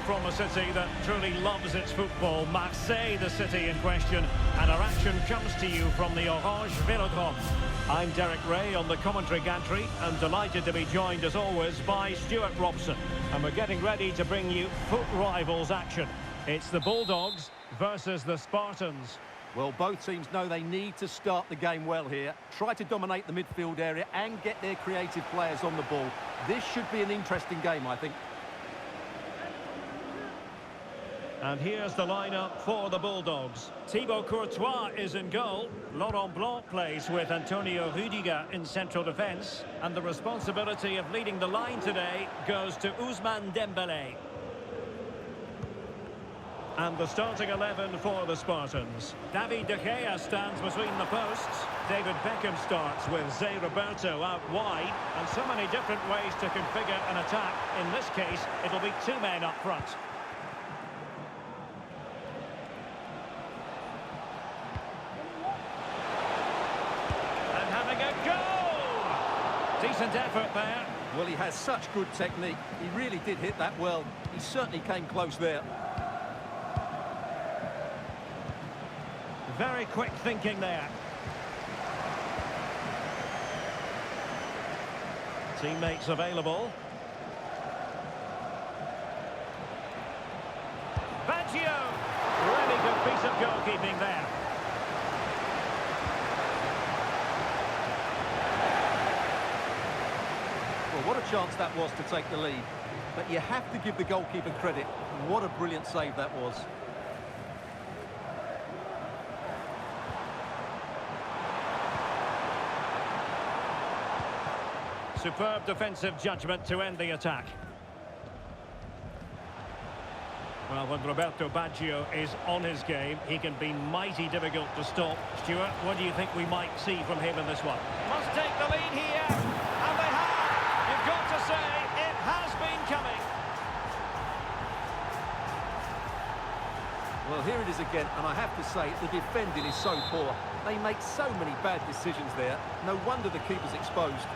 from a city that truly loves its football, Marseille, the city in question, and our action comes to you from the Orange Velodrome. I'm Derek Ray on the commentary gantry, and delighted to be joined as always by Stuart Robson. And we're getting ready to bring you foot rivals action. It's the Bulldogs versus the Spartans. Well, both teams know they need to start the game well here. Try to dominate the midfield area and get their creative players on the ball. This should be an interesting game, I think. And here's the lineup for the Bulldogs. Thibaut Courtois is in goal. Laurent Blanc plays with Antonio Rüdiger in central defence. And the responsibility of leading the line today goes to Ousmane Dembélé. And the starting 11 for the Spartans. David De Gea stands between the posts. David Beckham starts with Zé Roberto out wide. And so many different ways to configure an attack. In this case, it'll be two men up front. And having a goal! Decent effort there. Well, he has such good technique. He really did hit that well. He certainly came close there. Very quick thinking there. Teammates available. Baggio! Really good piece of goalkeeping there. Well, what a chance that was to take the lead. But you have to give the goalkeeper credit. What a brilliant save that was. Superb defensive judgment to end the attack. Well, when Roberto Baggio is on his game, he can be mighty difficult to stop. Stuart, what do you think we might see from him in this one? Must take the lead here, and they have. You've got to say, it has been coming. Well, here it is again, and I have to say, the defending is so poor. They make so many bad decisions there. No wonder the keeper's exposed.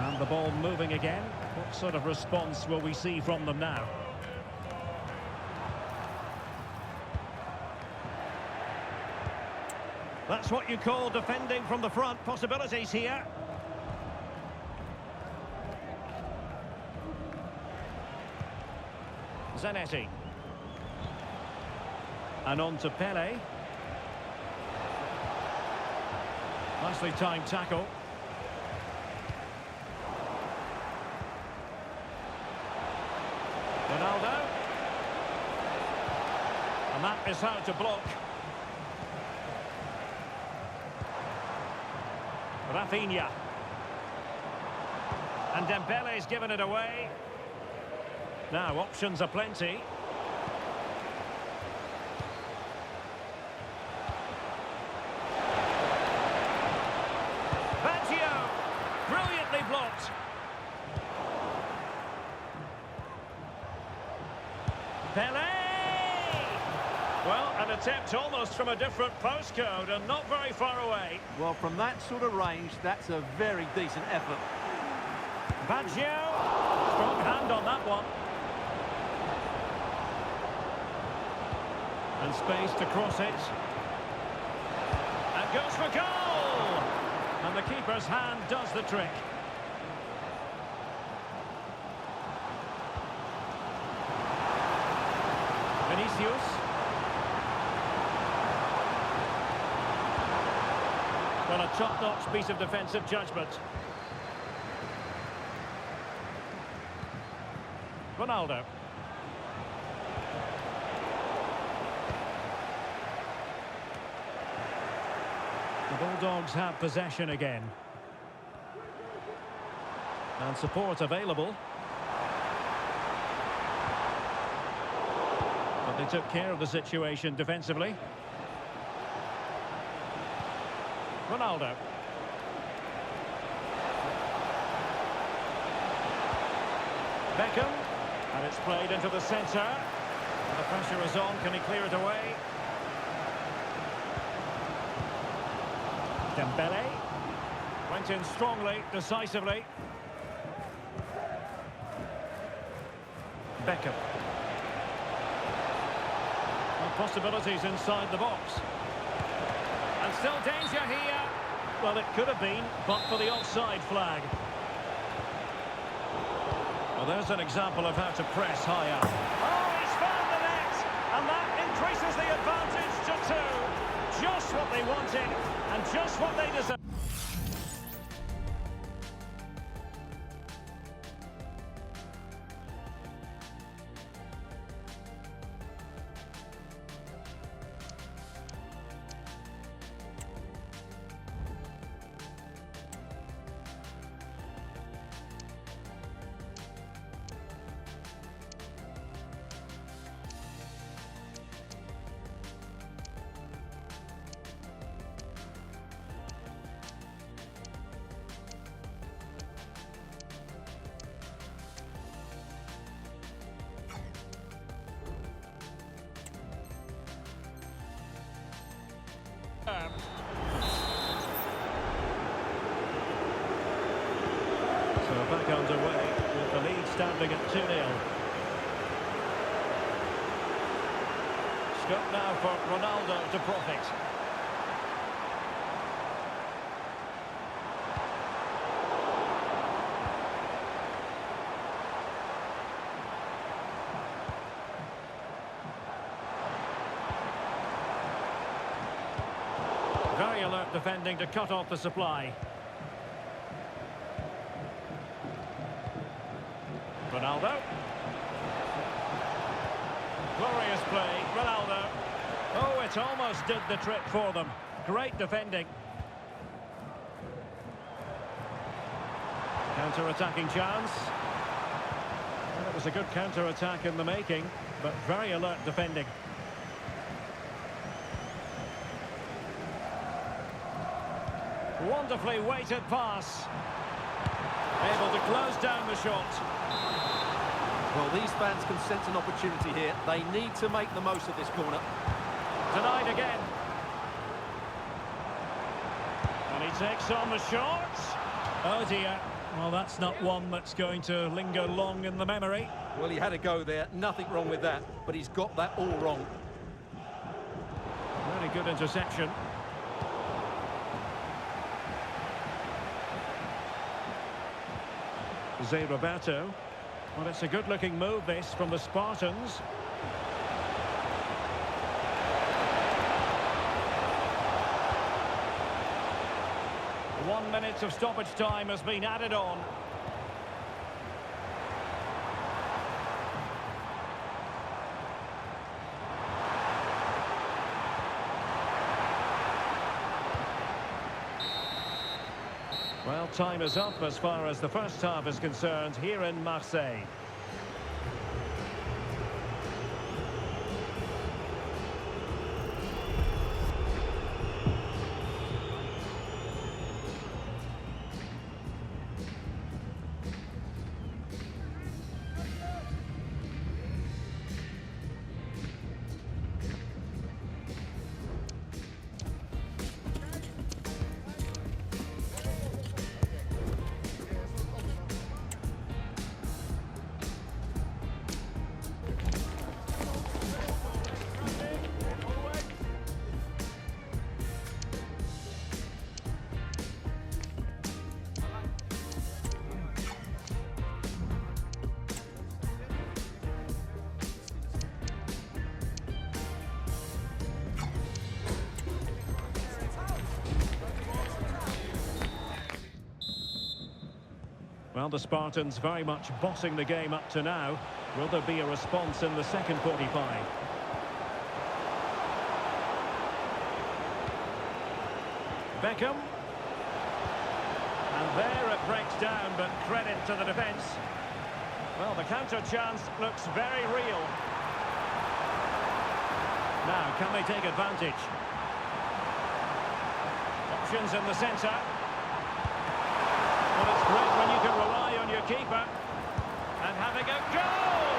And the ball moving again. What sort of response will we see from them now? That's what you call defending from the front. Possibilities here. Zanetti. And on to Pele. Nicely timed tackle. Ronaldo. And that is how to block. Rafinha. And Dembele's given it away. Now, options are plenty. Baggio! Brilliantly blocked. Pele! Well, an attempt almost from a different postcode and not very far away. Well, from that sort of range, that's a very decent effort. Baggio! Strong hand on that one. And space to cross it. And goes for goal! And the keeper's hand does the trick. Vinicius. Well, a top-notch piece of defensive judgment. Ronaldo. The Bulldogs have possession again. And support available. But they took care of the situation defensively. Ronaldo. Beckham. And it's played into the centre. The pressure is on. Can he clear it away? Dembele. Went in strongly, decisively. Beckham. Well, possibilities inside the box. And still danger here. Well, it could have been, but for the offside flag. Well, there's an example of how to press high up. Oh, he's found the net! And that increases the advantage to 2. Just what they wanted, and just what they deserve. So back underway with the lead standing at 2-0. Scope now for Ronaldo to profit. Very alert defending to cut off the supply. Ronaldo. Glorious play, Ronaldo. Oh, it almost did the trick for them. Great defending. Counter-attacking chance. Well, it was a good counter-attack in the making, but very alert defending. Wonderfully weighted pass. Able to close down the shot. Well, these fans can sense an opportunity here. They need to make the most of this corner. Denied again. And he takes on the shot. Oh dear. Well, that's not one that's going to linger long in the memory. Well, he had a go there. Nothing wrong with that. But he's got that all wrong. Really good interception. Zé Roberto. Well, it's a good-looking move, this, from the Spartans. 1 minute of stoppage time has been added on. Well, time is up as far as the first half is concerned here in Marseille. Well, the Spartans very much bossing the game up to now. Will there be a response in the second 45? Beckham. And there it breaks down, but credit to the defence. Well, the counter chance looks very real. Now, can they take advantage? Options in the centre. Well, it's great when you can rely on your keeper. And having a goal!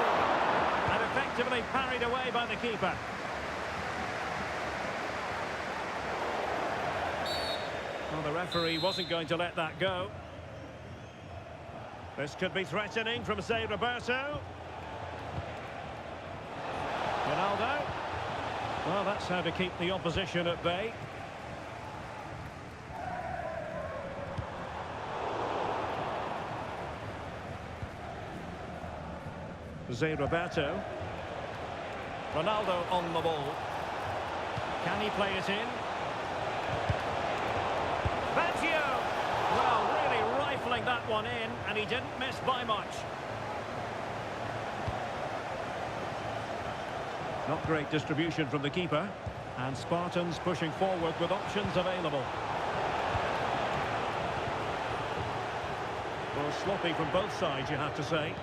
And effectively parried away by the keeper. Well, the referee wasn't going to let that go. This could be threatening from, say, Roberto. Well, that's how to keep the opposition at bay. Zé Roberto. Ronaldo on the ball. Can he play it in? Baggio! Well, really rifling that one in, and he didn't miss by much. Not great distribution from the keeper. And Spartans pushing forward with options available. Well, sloppy from both sides, you have to say.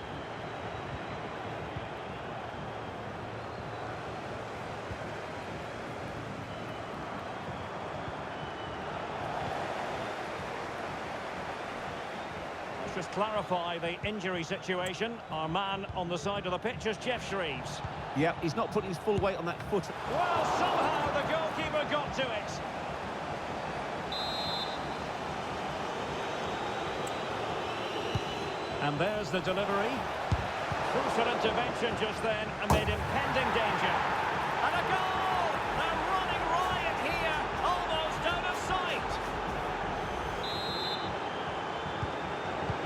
Just clarify the injury situation. Our man on the side of the pitch is Geoff Shreeves. Yeah, he's not putting his full weight on that foot. Well, somehow the goalkeeper got to it. And there's the delivery. Crucial intervention just then amid impending danger. And a goal! They're running riot here, almost out of sight.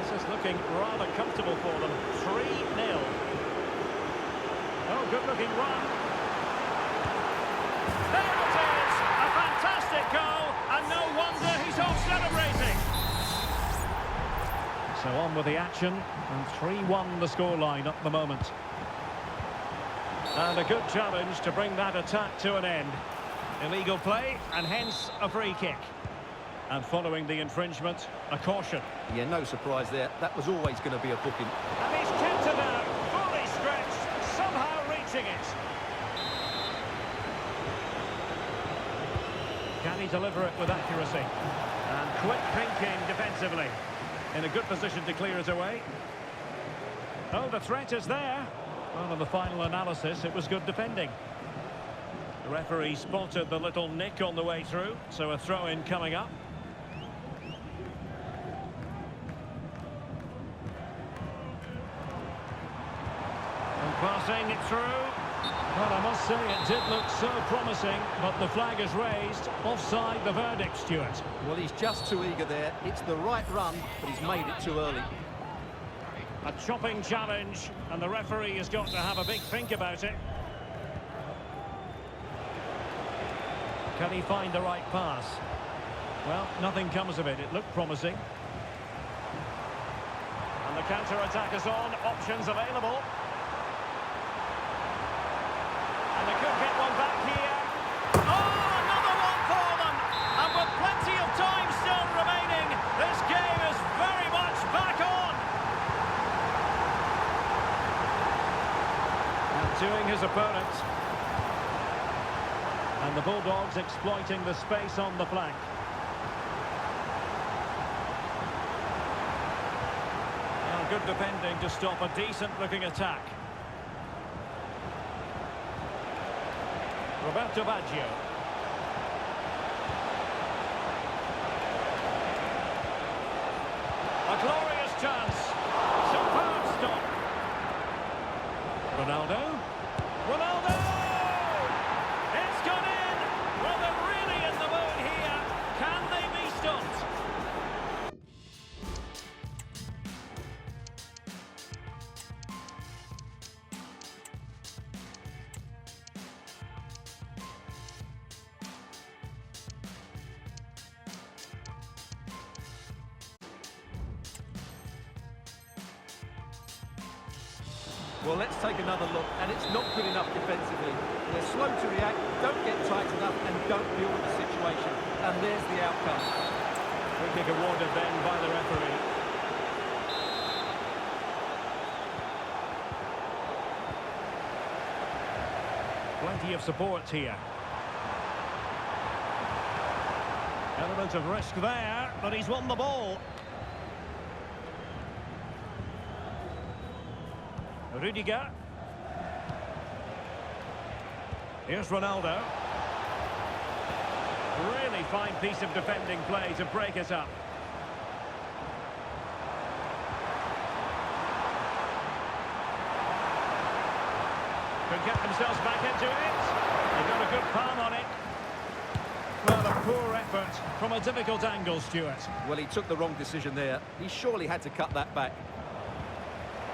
This is looking rather comfortable for them. 3-0. Oh, good-looking run. There it is! A fantastic goal, and no wonder he's off celebrating. So on with the action, and 3-1 the scoreline at the moment. And a good challenge to bring that attack to an end. Illegal play, and hence a free kick. And following the infringement, a caution. Yeah, no surprise there. That was always going to be a booking. And he's kept it out, fully stretched, somehow reaching it. Can he deliver it with accuracy? And quick thinking defensively. In a good position to clear it away. Oh, the threat is there. Well, in the final analysis, it was good defending. The referee spotted the little nick on the way through, so a throw-in coming up. And passing it through. Well, I must say it did look so promising, but the flag is raised. Offside the verdict, Stuart. Well, he's just too eager there. It's the right run, but he's made it too early. A chopping challenge, and the referee has got to have a big think about it. Can he find the right pass? Well, nothing comes of it. It looked promising. And the counter-attack is on. Options available. And they could get one back here. Oh, another one for them! And with plenty of time still remaining, this game is very much back on. Outdoing his opponent. And the Bulldogs exploiting the space on the flank. Well, good defending to stop a decent-looking attack. Roberto Baggio. A glorious chance. Superb stop. Ronaldo. Ronaldo! It's gone in! Well, they're really in the mood here. Can they be stopped? Well, let's take another look, and it's not good enough defensively. They're slow to react, don't get tight enough, and don't deal with the situation. And there's the outcome. Free kick awarded then by the referee. Plenty of support here. Element of risk there, but he's won the ball. Rudiger. Here's Ronaldo. Really fine piece of defending play to break it up. Could get themselves back into it. He got a good palm on it. Well, a poor effort from a difficult angle, Stuart. Well, he took the wrong decision there. He surely had to cut that back.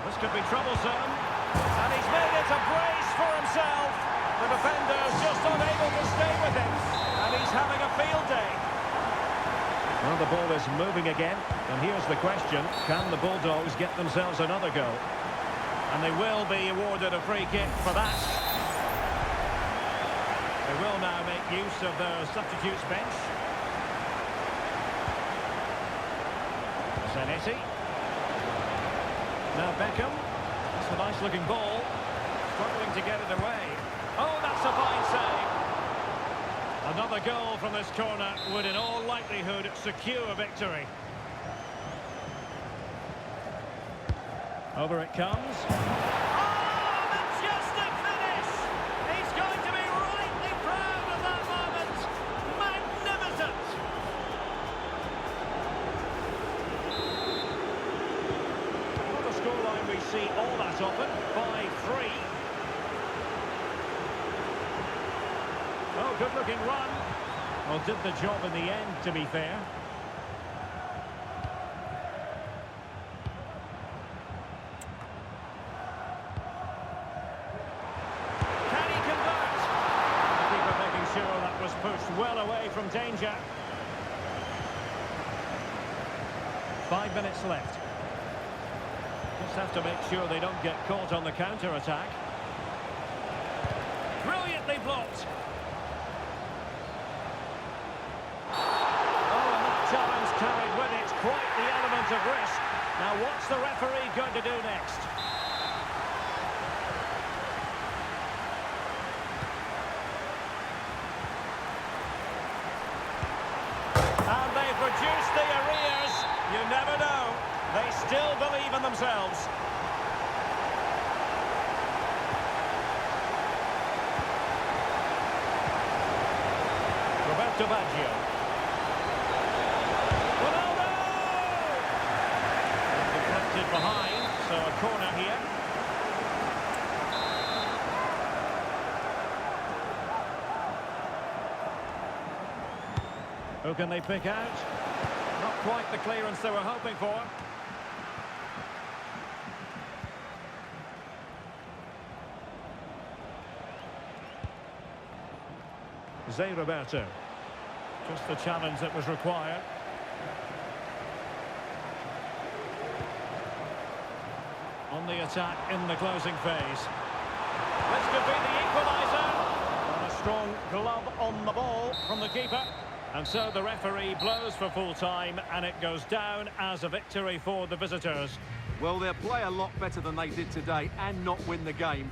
This could be troublesome. And he's made it a brace for himself. The defender's just unable to stay with him. And he's having a field day. Well, the ball is moving again. And here's the question. Can the Bulldogs get themselves another goal? And they will be awarded a free kick for that. They will now make use of their substitutes bench. Zanetti. Now Beckham. That's a nice-looking ball. Struggling to get it away. Oh, that's a fine save. Another goal from this corner would in all likelihood secure victory. Over it comes. Oh, majestic finish! He's going to be rightly proud of that moment. Magnificent! Not a scoreline we see all that often. 5-3. Oh, good-looking run. Well, did the job in the end, to be fair. Can he convert? The keeper making sure that was pushed well away from danger. 5 minutes left. Just have to make sure they don't get caught on the counter-attack. Brilliantly blocked. Challenge carried with it quite the element of risk. Now what's the referee going to do next? And they've reduced the arrears. You never know. They still believe in themselves. Roberto Baggio. Behind, so a corner here. Who can they pick out? Not quite the clearance they were hoping for. Zé Roberto. Just the challenge that was required. On the attack in the closing phase. This could be the equaliser. And a strong glove on the ball from the keeper. And so the referee blows for full time and it goes down as a victory for the visitors. Well, they'll play a lot better than they did today and not win the game.